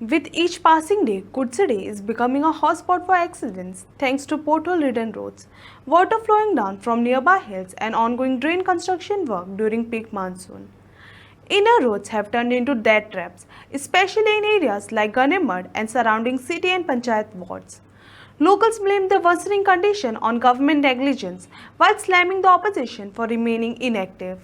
With each passing day, Kudsade is becoming a hotspot for accidents thanks to pothole-ridden roads, water flowing down from nearby hills, and ongoing drain construction work during peak monsoon. Inner roads have turned into death traps, especially in areas like Ganemad and surrounding city and panchayat wards. Locals blame the worsening condition on government negligence while slamming the opposition for remaining inactive.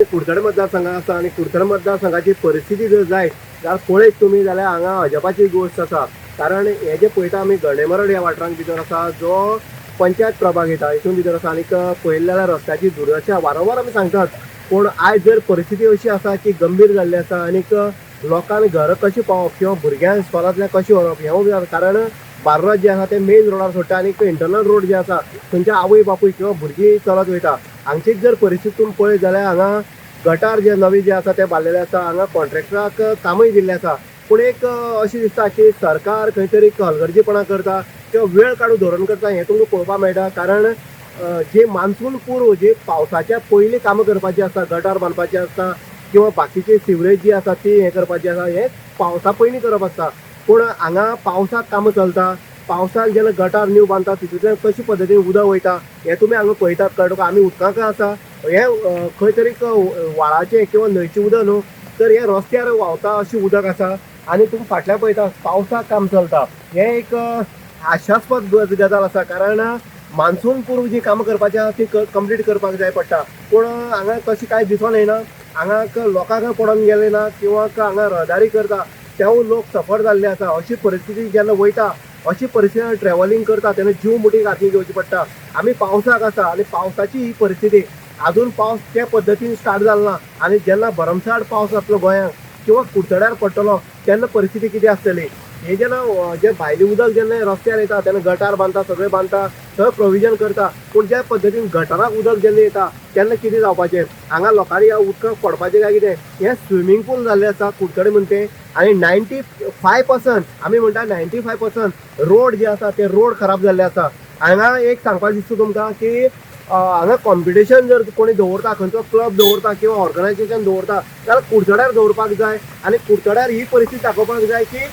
Kudchade मतदारसंघ आसा आणि कुडचड मतदारसंघाची परिस्थिती जर जायत जाल्यार पळयत तुमी जाल्यार हांगा अजापाची गोश्ट आसा. कारण हे जे पळयता आमी गणेमरड ह्या वाठारांत भितर आसा जो पंचायत प्रभाग येता हितून भितर आसा. आनीक पळयलें जाल्यार रस्त्याची दुर्दशा वारंवार आमी सांगतात. पूण आयज जर परिस्थिती अशी आसा की गंभीर जाल्ली आसा आनीक लोकांक घरां कशी पावप किंवा भुरग्यांक इस्कॉलांतल्यान कशी व्हरप हें कारण बार्राज जे आसा ते मेन रोडार सोडटा आनीक इंटरनल रोड जे आसा थंयच्या आवय बापूय किंवा भुरगीं चलत वयता. हांगचीच जर परिस्थिती तुमी पळयत जाल्यार हांगा गटार जे नवे जे आसा ते बांदलेले आसा. हांगा कॉन्ट्रॅक्टराक कामय दिल्लें आसा. पूण एक अशें दिसता की सरकार खंय तरी हलगर्जीपणा करता किंवा वेळ काडून धोरण करता हें तुमकां पळोवपाक मेळटा. कारण जे मान्सून पूर्व जे पावसाच्या पयलीं कामां करपाची आसता गटार बांदपाचे आसता किंवा बाकीचे सिवरेज जी आसा ती हें करपाची आसा हें पावसा पयलीं करप आसता. पूण हांगा पावसाक कामां चलता. पावसाक जेन्ना गटार नीव बांदता तितूंतल्यान कशे पद्दतीन उदक वयता हें तुमी हांगा पळयतात. कळटा आमी उदकाक आसा हें खंय तरी व्हाळाचें किंवा न्हंयचें उदक न्हू तर हें रस्त्यार व्हांवता अशें उदक आसा. आनी तुमी फाटल्यान पळयता पावसाक काम चलता. हें एक हास्यास्पद गजाल आसा. कारण मान्सून पूर्व जी कामां करपाची आसा ती कंप्लीट करपाक जाय पडटा. पूण हांगा तशें कांय दिसून येना. हांगा लोकांक पडोन गेले ना किंवा हांगा रहदारी करता तेवूय लोक सफर जाल्ले आसा. अशी परिस्थिती जेन्ना वयता अशी परिस्थिती ट्रॅव्हलिंग करता तेन्ना जीव मुठीक हातीन घेवची पडटा. आमी पावसाक आसा आनी पावसाची ही परिस्थिती अजून पावस त्या पद्दतीन स्टार्ट जालो ना. आनी जेन्ना भरमसाट पावस जातलो गोंयांत किंवा कुडचड्यार पडटलो तेन्ना परिस्थिती कितें आसतली. हे जेन्ना जे भायलें उदक जेन्ना रस्त्यार येता तेन्ना गटार बांदता सगळें बांदता सगळें प्रोविजन करता. पूण ज्या पद्दतीन गटाराक उदक जेन्ना येता तेन्ना कितें जावपाचें. हांगा लोकांनी ह्या उदकाक पडपाचें काय कितें हें स्विमींग पूल जाल्लें आसा कुडचडे म्हणटा तें. आनी 95% आमी म्हणटा 95% रोड जे आसा ते रोड खराब जाल्ले आसा. हांगा एक सांगपाक दिसता तुमकां की हांगा कॉम्पिटिशन जर कोणी दवरता खंयचो क्लब दवरता किंवा ऑर्गनायजेशन दवरता जाल्यार कुडचड्यार दवरपाक जाय. आनी कुडचड्यार ही परिस्थिती दाखोवपाक जाय की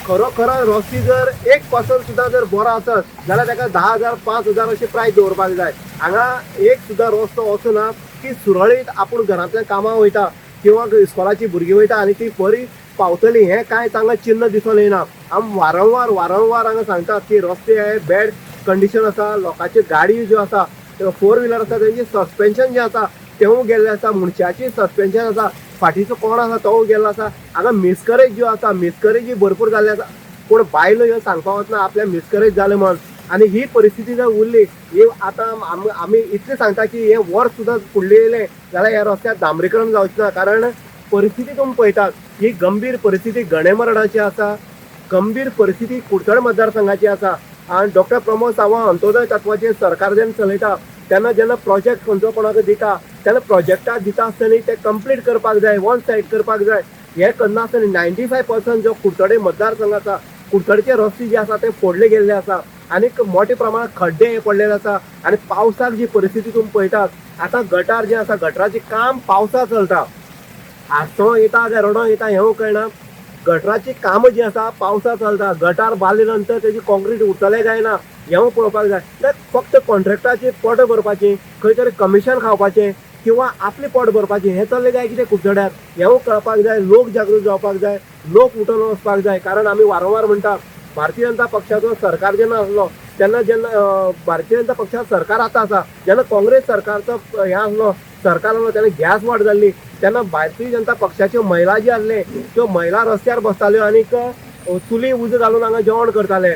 खरो रस्ती जर 1% सुद्दां जर बरो आसत जाल्यार ताका 10,000 5,000 अशें प्रायस दवरपाक जाय. हांगा एक सुद्दां रस्तो असो ना की सुरळीत आपूण घरांतल्या कामां वयता किंवा इस्कॉलाची भुरगीं वयता आनी ती बरी पावतली हें कांय हांगा चिन्ह दिसून येना. आमी वारंवार हांगा सांगतात की रस्ते हे बॅड कंडिशन आसा. लोकांच्यो गाडयो ज्यो आसा 4 व्हिलर आसा तेंचें सस्पेन्शन जें आसा तेवूय गेल्लें आसा. मनशाची सस्पेन्शन आसा फाटीचो कोण आसा तो गेल्लो आसा. हांगा मिसकरेज ज्यो आसा मिसकरेजी भरपूर जाल्ले आसा. पूण बायलो ह्यो सांगपाक वचना आपल्या मिसकरेज जालें म्हण. आनी ही परिस्थिती जर उरली ही आतां आमी इतलें सांगता की हे वर्स सुद्दां फुडलें येयलें जाल्यार ह्या रस्त्याक डांबरीकरण जावचें ना. कारण परिस्थिती तुमी पळयतात ही गंभीर परिस्थिती गणेमरडाची आसा. गंभीर परिस्थिती कुडचड मतदारसंघाची आसा. आनी डॉक्टर प्रमोद सावंत अंत्योदय तत्वाचेर सरकार जेन्ना चलयता तेन्ना जेन्ना प्रोजेक्ट खंयचो कोणाक दिता तेन्ना प्रोजेक्टाक दिता आसतना ते कंप्लीट करपाक जाय वन सायड करपाक जाय. हें करना आसतना 95% जो कुडचडे मतदारसंघ आसा कुडचडचे रस्ते जे आसा ते फोडले गेल्ले आसा. आनीक मोठ्या प्रमाणात खड्डे हे पडलेले आसा. आनी पावसाक जी परिस्थिती तुमी पळयतात आतां गटार जे आसा गटराचें काम पावसाक चलता. आसो येता काय रडो येता हें कळना. गटराची कामां जी आसा पावसाक चलता. गटार बांदले नंतर तेजी कॉन्क्रीट उरतलें काय ना हें पळोवपाक जाय. तर फक्त कॉन्ट्रॅक्टाचें पोट भरपाचें खंय तरी कमिशन खावपाचें किंवा आपलें पोट भरपाचें हें चल्लें काय कितें कुडचड्यार हें कळपाक जाय. लोक जागृत जावपाक जाय. लोक उठून वचपाक जाय. कारण आमी वारंवार म्हणटा भारतीय जनता पक्षाचो सरकार जेन्ना आसलो तेन्ना जेन्ना भारतीय जनता पक्षाचो सरकार आतां आसा जेन्ना काँग्रेस सरकारचो हें आसलो सरकार आसलो तेन्ना गॅस वाड जाल्ली तेन्ना भारतीय जनता पक्षाच्यो महिला जे आसले त्यो महिला रस्त्यार बसताल्यो आनीक चुली उजो घालून हांगा जेवण करताले.